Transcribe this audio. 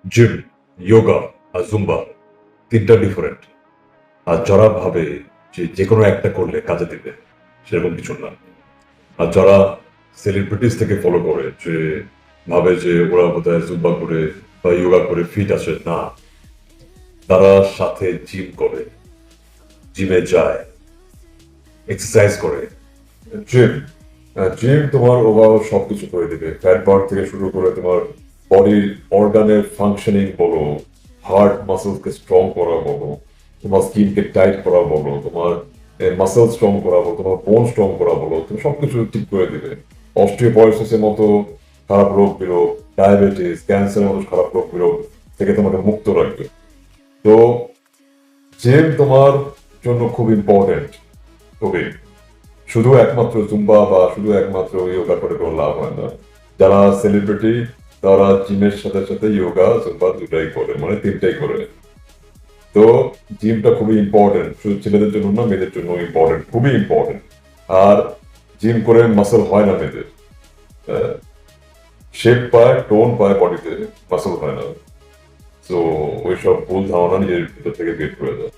Gym, yoga আর Zumba তিনটা different. আর যারা ভাবে যে যে কোনো একটা করলে কাজে দিবে, সেরকম কিছু না। আর যারা সেলিব্রিটিস থেকে ফলো করে যে ভাবে যে ওরা বোধহয় জুম্বা করে বা যোগা করে ফিট আছে, না, তারা সাথে জিম করে, জিমে যায়, এক্সারসাইজ করে। জিম জিম তোমার ওভারঅল সবকিছু করে দিবে, ফ্যাট বার্ন থেকে শুরু করে তোমার বডির অর্গানের ফাংশনিং বলো, হার্ট মাসেলসকে স্ট্রং করা বলো, তোমার স্কিনকে টাইট করা বলো, তোমার মাসেল স্ট্রং করা বলো, তোমার বোন স্ট্রং করা বলো, তুমি সবকিছু ঠিক করে দিবে। অস্টিওপরোসিসের মতো খারাপ রোগ বিরোগ, ডায়াবেটিস, ক্যান্সারের মতো খারাপ রোগ বিরোগ থেকে তোমাকে মুক্ত রাখবে। তো জিম তোমার জন্য খুব ইম্পর্টেন্ট, খুবই। শুধু একমাত্র জুম্বা বা শুধু একমাত্র ইয়োগা করে কোনো লাভ হয় না। যারা সেলিব্রিটি তারা জিমের সাথে সাথে ইয়োগা জুম্বা দুটাই করে, মানে তিনটাই করে। তো জিমটা খুবই ইম্পর্টেন্ট, শুধু ছেলেদের জন্য না, মেয়েদের জন্য ইম্পর্টেন্ট, খুবই ইম্পর্টেন্ট। আর জিম করে মাসল হয় না মেয়েদের, শেপ পায়, টোন পায় বডিতে, মাসল হয় না। তো ওইসব ভুল ধারণা নিজের ভিতর থেকে বের করে দেয়।